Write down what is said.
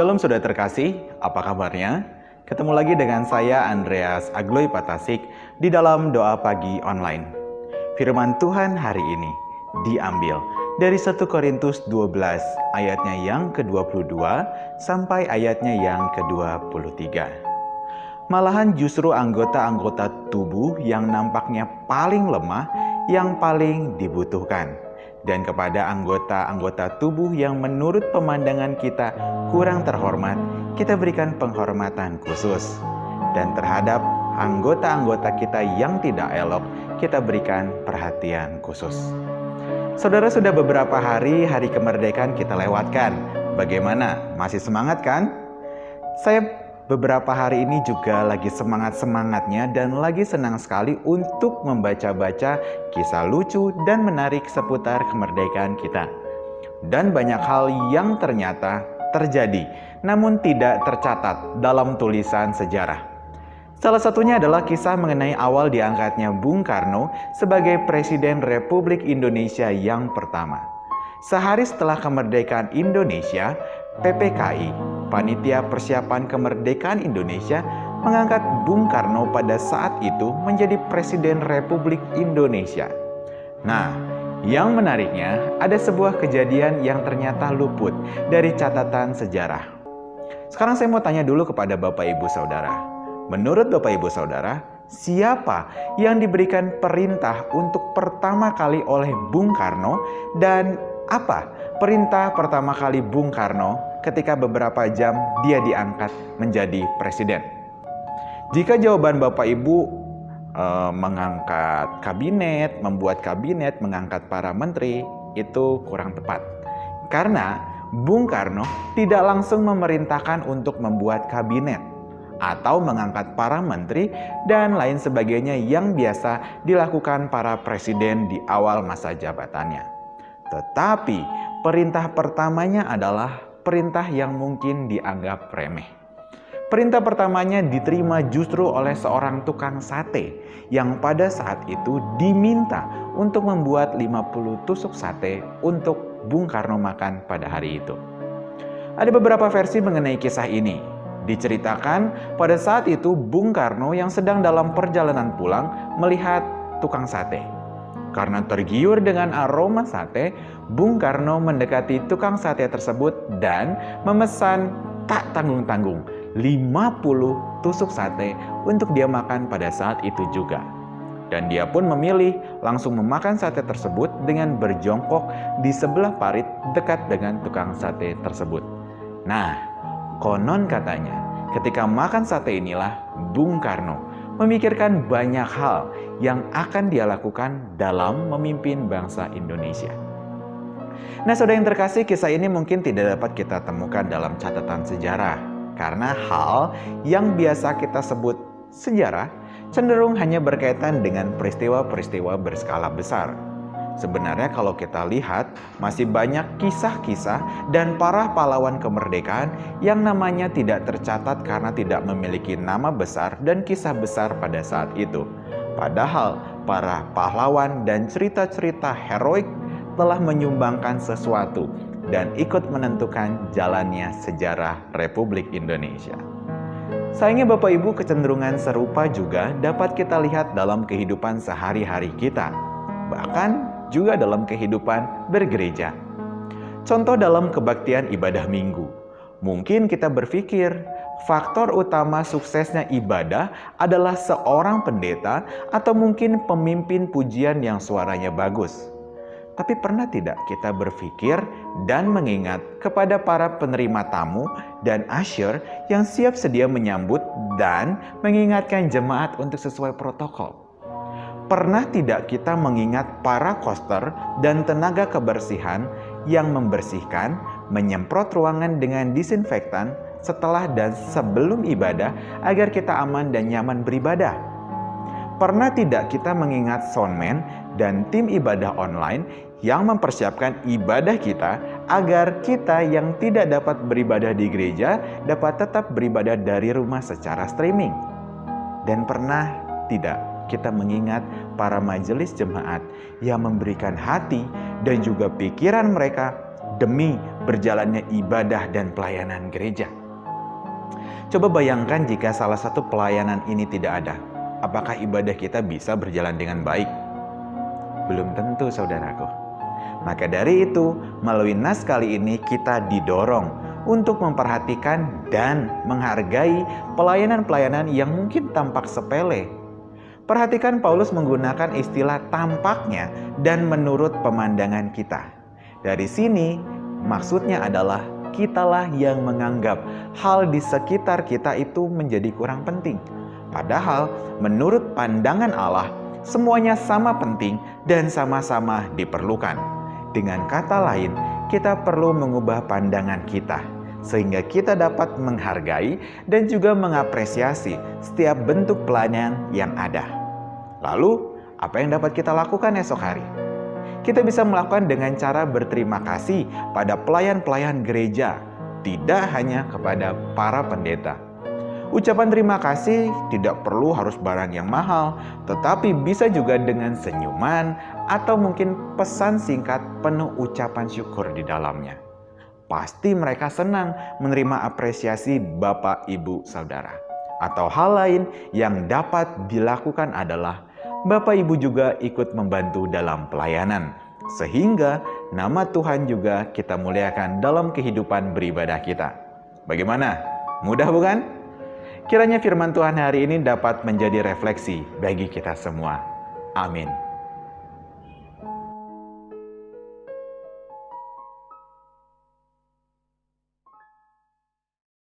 Shalom Saudara terkasih, apa kabarnya? Ketemu lagi dengan saya Andreas Agloy Patasik di dalam doa pagi online. Firman Tuhan hari ini diambil dari 1 Korintus 12 ayatnya yang ke-22 sampai ayatnya yang ke-23. Malahan justru anggota-anggota tubuh yang nampaknya paling lemah yang paling dibutuhkan. Dan kepada anggota-anggota tubuh yang menurut pemandangan kita kurang terhormat, kita berikan penghormatan khusus. Dan terhadap anggota-anggota kita yang tidak elok, kita berikan perhatian khusus. Saudara, sudah beberapa hari kemerdekaan kita lewatkan. Bagaimana? Masih semangat kan? Saya beberapa hari ini juga lagi semangat-semangatnya dan lagi senang sekali untuk membaca-baca kisah lucu dan menarik seputar kemerdekaan kita. Dan banyak hal yang ternyata terjadi, namun tidak tercatat dalam tulisan sejarah. Salah satunya adalah kisah mengenai awal diangkatnya Bung Karno sebagai Presiden Republik Indonesia yang pertama. Sehari setelah kemerdekaan Indonesia, PPKI, Panitia Persiapan Kemerdekaan Indonesia, mengangkat Bung Karno pada saat itu menjadi Presiden Republik Indonesia. Nah, yang menariknya ada sebuah kejadian yang ternyata luput dari catatan sejarah. Sekarang saya mau tanya dulu kepada Bapak Ibu Saudara. Menurut Bapak Ibu Saudara, siapa yang diberikan perintah untuk pertama kali oleh Bung Karno, dan apa perintah pertama kali Bung Karno ketika beberapa jam dia diangkat menjadi presiden? Jika jawaban Bapak Ibu mengangkat kabinet, membuat kabinet, mengangkat para menteri, itu kurang tepat. Karena Bung Karno tidak langsung memerintahkan untuk membuat kabinet atau mengangkat para menteri dan lain sebagainya yang biasa dilakukan para presiden di awal masa jabatannya. Tetapi perintah pertamanya adalah perintah yang mungkin dianggap remeh. Perintah pertamanya diterima justru oleh seorang tukang sate yang pada saat itu diminta untuk membuat 50 tusuk sate untuk Bung Karno makan pada hari itu. Ada beberapa versi mengenai kisah ini. Diceritakan pada saat itu Bung Karno yang sedang dalam perjalanan pulang melihat tukang sate. Karena tergiur dengan aroma sate, Bung Karno mendekati tukang sate tersebut dan memesan tak tanggung-tanggung 50 tusuk sate untuk dia makan pada saat itu juga. Dan dia pun memilih langsung memakan sate tersebut dengan berjongkok di sebelah parit dekat dengan tukang sate tersebut. Nah, konon katanya ketika makan sate inilah Bung Karno memikirkan banyak hal yang akan dia lakukan dalam memimpin bangsa Indonesia. Nah, saudara yang terkasih, kisah ini mungkin tidak dapat kita temukan dalam catatan sejarah. Karena hal yang biasa kita sebut sejarah cenderung hanya berkaitan dengan peristiwa-peristiwa berskala besar. Sebenarnya kalau kita lihat, masih banyak kisah-kisah dan para pahlawan kemerdekaan yang namanya tidak tercatat karena tidak memiliki nama besar dan kisah besar pada saat itu. Padahal para pahlawan dan cerita-cerita heroik telah menyumbangkan sesuatu dan ikut menentukan jalannya sejarah Republik Indonesia. Sayangnya Bapak Ibu, kecenderungan serupa juga dapat kita lihat dalam kehidupan sehari-hari kita. Bahkan juga dalam kehidupan bergereja. Contoh dalam kebaktian ibadah minggu. Mungkin kita berpikir faktor utama suksesnya ibadah adalah seorang pendeta atau mungkin pemimpin pujian yang suaranya bagus. Tapi pernah tidak kita berpikir dan mengingat kepada para penerima tamu dan usher yang siap sedia menyambut dan mengingatkan jemaat untuk sesuai protokol? Pernah tidak kita mengingat para koster dan tenaga kebersihan yang membersihkan, menyemprot ruangan dengan disinfektan setelah dan sebelum ibadah agar kita aman dan nyaman beribadah? Pernah tidak kita mengingat soundman dan tim ibadah online yang mempersiapkan ibadah kita agar kita yang tidak dapat beribadah di gereja dapat tetap beribadah dari rumah secara streaming? Dan pernah tidak kita mengingat para majelis jemaat yang memberikan hati dan juga pikiran mereka demi berjalannya ibadah dan pelayanan gereja. Coba bayangkan jika salah satu pelayanan ini tidak ada. Apakah ibadah kita bisa berjalan dengan baik? Belum tentu, saudaraku. Maka dari itu, melalui nas kali ini kita didorong untuk memperhatikan dan menghargai pelayanan-pelayanan yang mungkin tampak sepele. Perhatikan Paulus menggunakan istilah tampaknya dan menurut pemandangan kita. Dari sini, maksudnya adalah kitalah yang menganggap hal di sekitar kita itu menjadi kurang penting. Padahal menurut pandangan Allah, semuanya sama penting dan sama-sama diperlukan. Dengan kata lain, kita perlu mengubah pandangan kita, sehingga kita dapat menghargai dan juga mengapresiasi setiap bentuk pelayanan yang ada. Lalu, apa yang dapat kita lakukan esok hari? Kita bisa melakukan dengan cara berterima kasih pada pelayan-pelayan gereja, tidak hanya kepada para pendeta. Ucapan terima kasih tidak perlu harus barang yang mahal, tetapi bisa juga dengan senyuman atau mungkin pesan singkat penuh ucapan syukur di dalamnya. Pasti mereka senang menerima apresiasi Bapak, Ibu, Saudara. Atau hal lain yang dapat dilakukan adalah Bapak Ibu juga ikut membantu dalam pelayanan, sehingga nama Tuhan juga kita muliakan dalam kehidupan beribadah kita. Bagaimana? Mudah bukan? Kiranya firman Tuhan hari ini dapat menjadi refleksi bagi kita semua. Amin.